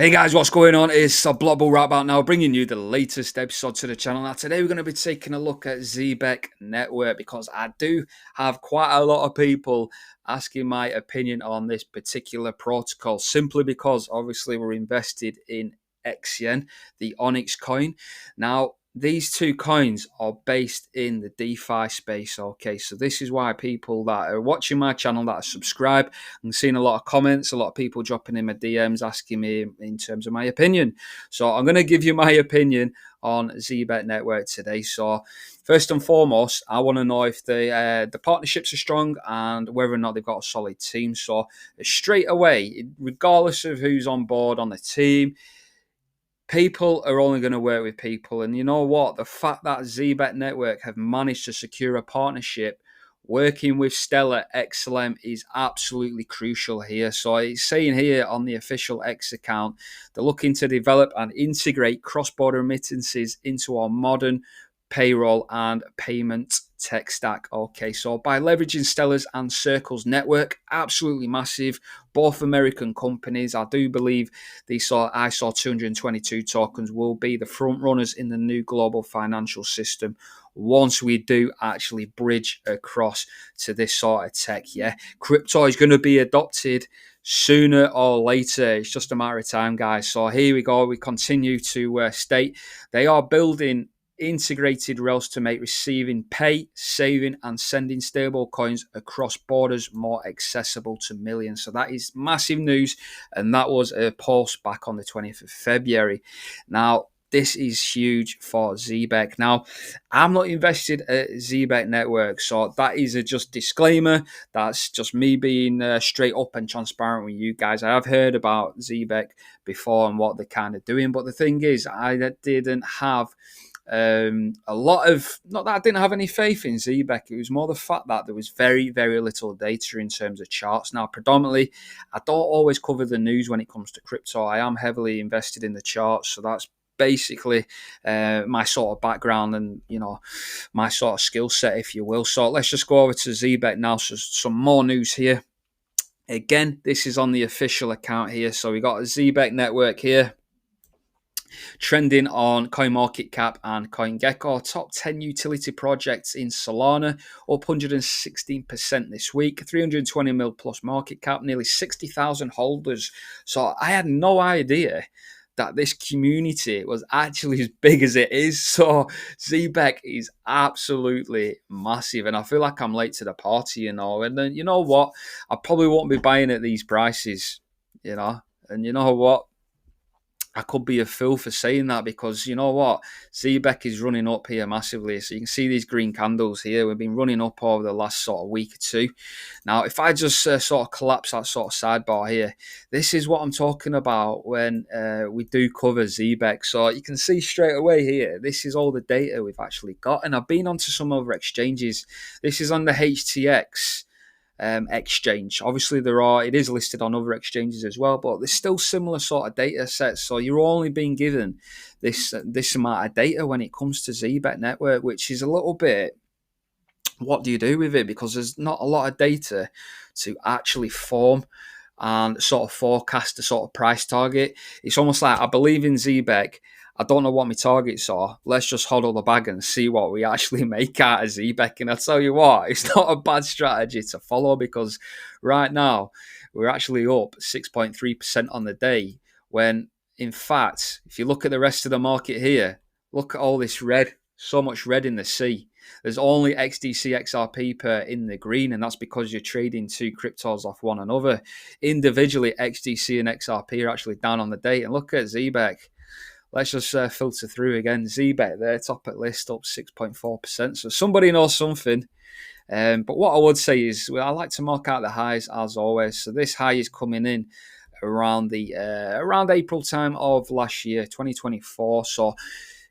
Hey guys, what's going on? It's a Block Bull right about now, bringing you the latest episode to the channel. Now, today we're going to be taking a look at ZBEC network because I do have quite a lot of people asking my opinion on this particular protocol, simply because obviously we're invested in XYN, the Onyx coin. Now, these two coins are based in the DeFi space. Okay, so this is why people that are watching my channel, that are subscribed, I'm seeing a lot of comments, a lot of people dropping in my DMs asking me in terms of my opinion. So I'm going to give you my opinion on ZBEC network today. So first and foremost, I want to know if the partnerships are strong and whether or not they've got a solid team. So straight away, regardless of who's on board on the team, people are only going to work with people. And you know what? The fact that ZBEC Network have managed to secure a partnership working with Stellar XLM is absolutely crucial here. So it's saying here on the official X account, they're looking to develop and integrate cross-border remittances into our modern payroll and payment tech stack. Okay, so by leveraging Stellar's and Circle's network, absolutely massive, both American companies. I do believe I saw 222 tokens will be the front runners in the new global financial system once we do actually bridge across to this sort of tech. Yeah, crypto is going to be adopted sooner or later. It's just a matter of time, guys. So here we go. We continue to state they are building integrated rails to make receiving, pay, saving, and sending stable coins across borders more accessible to millions. So that is massive news, and that was a post back on the 20th of February. Now, this is huge for ZBEC. Now, I'm not invested at ZBEC Network, so that is a just disclaimer. That's just me being straight up and transparent with you guys. I have heard about ZBEC before and what they're kind of doing, but the thing is, I didn't have a lot of, not that I didn't have any faith in ZBEC, it was more the fact that there was very, very little data in terms of charts. Now, predominantly, I don't always cover the news when it comes to crypto. I am heavily invested in the charts, so that's basically my sort of background and, you know, my sort of skill set, if you will. So let's just go over to ZBEC now. So some more news here. Again, this is on the official account here. So we got a ZBEC network here. Trending on CoinMarketCap and CoinGecko, top 10 utility projects in Solana, up 116% this week, 320 mil plus market cap, nearly 60,000 holders. So I had no idea that this community was actually as big as it is. So ZBEC is absolutely massive, and I feel like I'm late to the party, you know. And then, you know what? I probably won't be buying at these prices, you know. And you know what? I could be a fool for saying that because, you know what, ZBEC is running up here massively. So you can see these green candles here. We've been running up over the last sort of week or two. Now, if I just sort of collapse that sort of sidebar here, this is what I'm talking about when we do cover ZBEC. So you can see straight away here, this is all the data we've actually got. And I've been onto some other exchanges. This is on the HTX. Exchange. Obviously, it is listed on other exchanges as well, but there's still similar sort of data sets. So you're only being given this amount of data when it comes to ZBEC network, which is a little bit. What do you do with it? Because there's not a lot of data to actually form and sort of forecast the sort of price target. It's almost like I believe in ZBEC. I don't know what my targets are. Let's just hodl the bag and see what we actually make out of ZBEC. And I'll tell you what, it's not a bad strategy to follow because right now we're actually up 6.3% on the day when, in fact, if you look at the rest of the market here, look at all this red, so much red in the sea. There's only XDC XRP per in the green, and that's because you're trading two cryptos off one another. Individually, XDC and XRP are actually down on the day. And look at ZBEC. Let's just filter through again. ZBEC there, top at list, up 6.4%. So somebody knows something. But what I would say is, I like to mark out the highs as always. So this high is coming in around April time of last year, 2024. So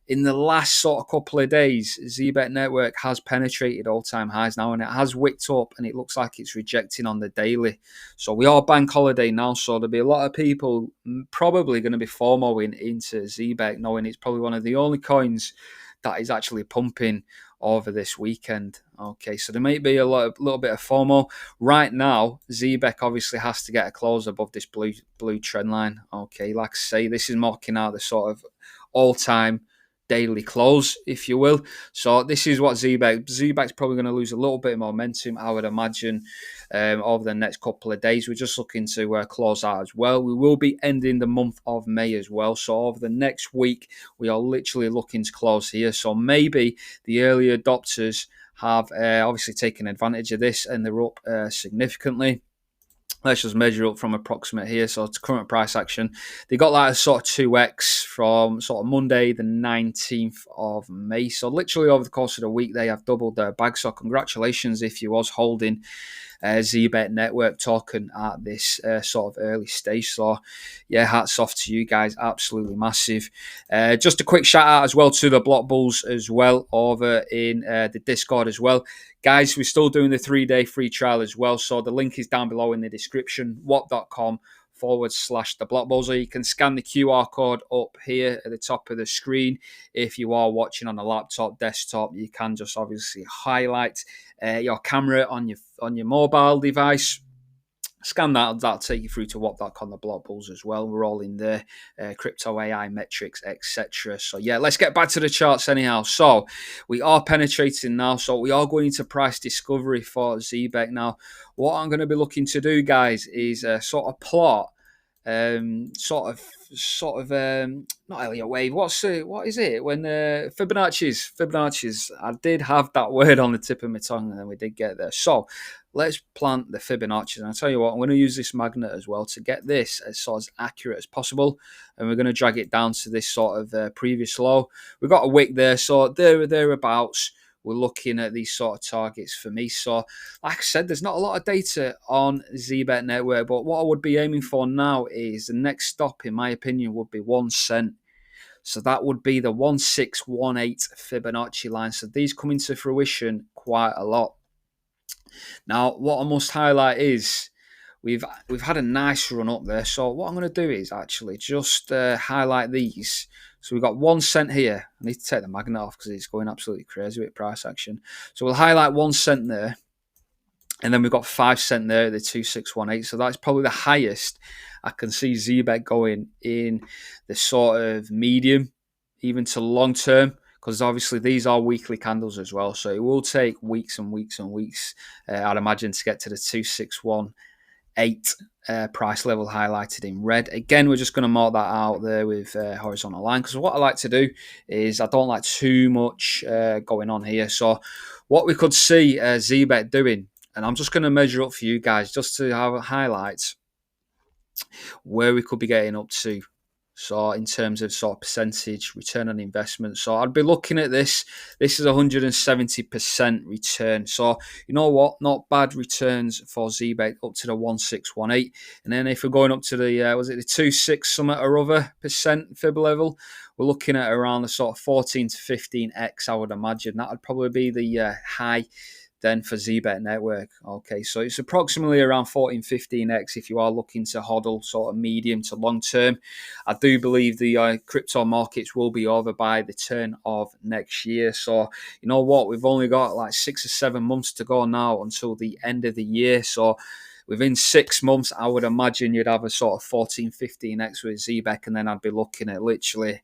in the last sort of couple of days, ZBEC Network has penetrated all-time highs now, and it has wicked up, and it looks like it's rejecting on the daily. So we are bank holiday now, so there'll be a lot of people probably going to be FOMOing into ZBEC, knowing it's probably one of the only coins that is actually pumping over this weekend. Okay, so there might be a little bit of FOMO. Right now, ZBEC obviously has to get a close above this blue trend line. Okay, like I say, this is marking out the sort of all-time daily close, if you will. So this is what ZBEC's probably going to lose a little bit of momentum, I would imagine, over the next couple of days. We're just looking to close out as well. We will be ending the month of May as well. So over the next week, we are literally looking to close here. So maybe the early adopters have obviously taken advantage of this and they're up significantly. Let's just measure up from approximate here. So to current price action, they got like a sort of 2x from sort of Monday, the 19th of May. So literally over the course of the week, they have doubled their bag. So congratulations if you was holding ZBEC network token at this sort of early stage. So yeah, hats off to you guys, absolutely massive. Just a quick shout out as well to the Block Bulls as well over in the Discord as well. Guys, we're still doing the 3-day free trial as well. So the link is down below in the description, what.com/the Block Bulls, or you can scan the QR code up here at the top of the screen. If you are watching on a laptop, desktop, you can just obviously highlight your camera on your mobile device. Scan that'll take you through to what.com, the Block Bulls as well. We're all in there, crypto, AI, metrics, etc. So yeah, let's get back to the charts anyhow. So we are penetrating now. So we are going into price discovery for ZBEC now. What I'm going to be looking to do, guys, is sort of plot not Elliott wave. What is it when Fibonacci's? I did have that word on the tip of my tongue, and then we did get there. So let's plant the Fibonacci's, and I'll tell you what, I'm going to use this magnet as well to get this as sort of accurate as possible, and we're going to drag it down to this sort of previous low. We've got a wick there, so thereabouts. We're looking at these sort of targets for me. So, like I said, there's not a lot of data on ZBEC network, but what I would be aiming for now is the next stop, in my opinion, would be 1 cent. So that would be the 1618 Fibonacci line. So these come into fruition quite a lot. Now, what I must highlight is we've had a nice run up there. So what I'm going to do is actually just highlight these. So we've got 1 cent here. I need to take the magnet off because it's going absolutely crazy with price action. So we'll highlight 1 cent there. And then we've got 5 cent there, the 2618. So that's probably the highest I can see ZBEC going in the sort of medium, even to long term, because obviously these are weekly candles as well. So it will take weeks and weeks and weeks, I'd imagine, to get to the 2618 price level highlighted in red. Again, we're just going to mark that out there with horizontal line, because what I like to do is I don't like too much going on here. So what we could see ZBEC doing, and I'm just going to measure up for you guys just to have a highlight where we could be getting up to. So in terms of sort of percentage return on investment, so I'd be looking at this. This is 170% return. So you know what? Not bad returns for ZBEC up to the 1618. And then if we're going up to the was it the 26 something or other percent fib level, we're looking at around the sort of 14 to 15x. I would imagine that would probably be the high then for ZBEC network. Okay, so it's approximately around 14-15x if you are looking to hodl sort of medium to long term. I do believe the crypto markets will be over by the turn of next year. So you know what, we've only got like 6 or 7 months to go now until the end of the year. So within 6 months, I would imagine you'd have a sort of 14-15x with ZBEC, and then I'd be looking at literally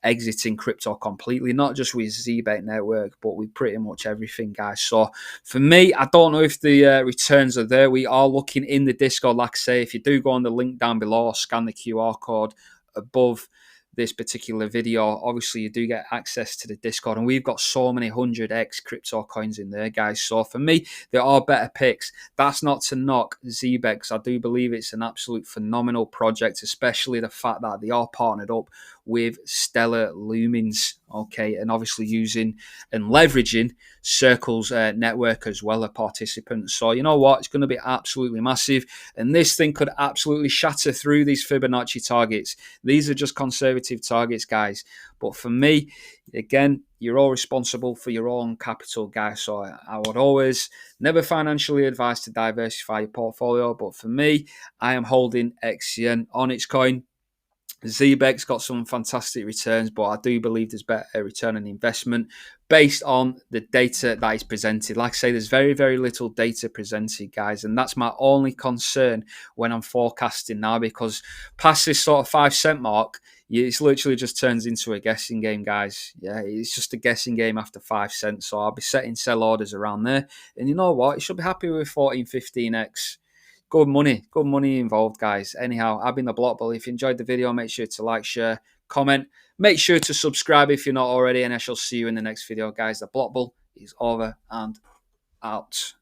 exiting crypto completely, not just with ZBEC network, but with pretty much everything, guys. So for me, I don't know if the returns are there. We are looking in the Discord, like I say. If you do go on the link down below or scan the QR code above this particular video, obviously you do get access to the Discord, and we've got so many 100x crypto coins in there, guys. So for me, there are better picks. That's not to knock ZEBEC, because I do believe it's an absolute phenomenal project, especially the fact that they are partnered up with Stellar Lumens, okay, and obviously using and leveraging Circle's network as well, of participants. So you know what, it's going to be absolutely massive, and this thing could absolutely shatter through these Fibonacci targets. These are just conservative targets, guys, but for me, again, you're all responsible for your own capital, guys. So I would always never financially advise to diversify your portfolio, but for me, I am holding XCN on its coin. ZBEC's got some fantastic returns, but I do believe there's better return on investment based on the data that is presented. Like I say, there's very, very little data presented, guys, and that's my only concern when I'm forecasting now, because past this sort of 5 cent mark, it's literally just turns into a guessing game, guys. Yeah, it's just a guessing game after 5 cents. So I'll be setting sell orders around there. And you know what? You should be happy with 14, 15x. Good money involved, guys. Anyhow, I've been the Block Bully. If you enjoyed the video, make sure to like, share, comment. Make sure to subscribe if you're not already, and I shall see you in the next video, guys. The Block Bull is over and out.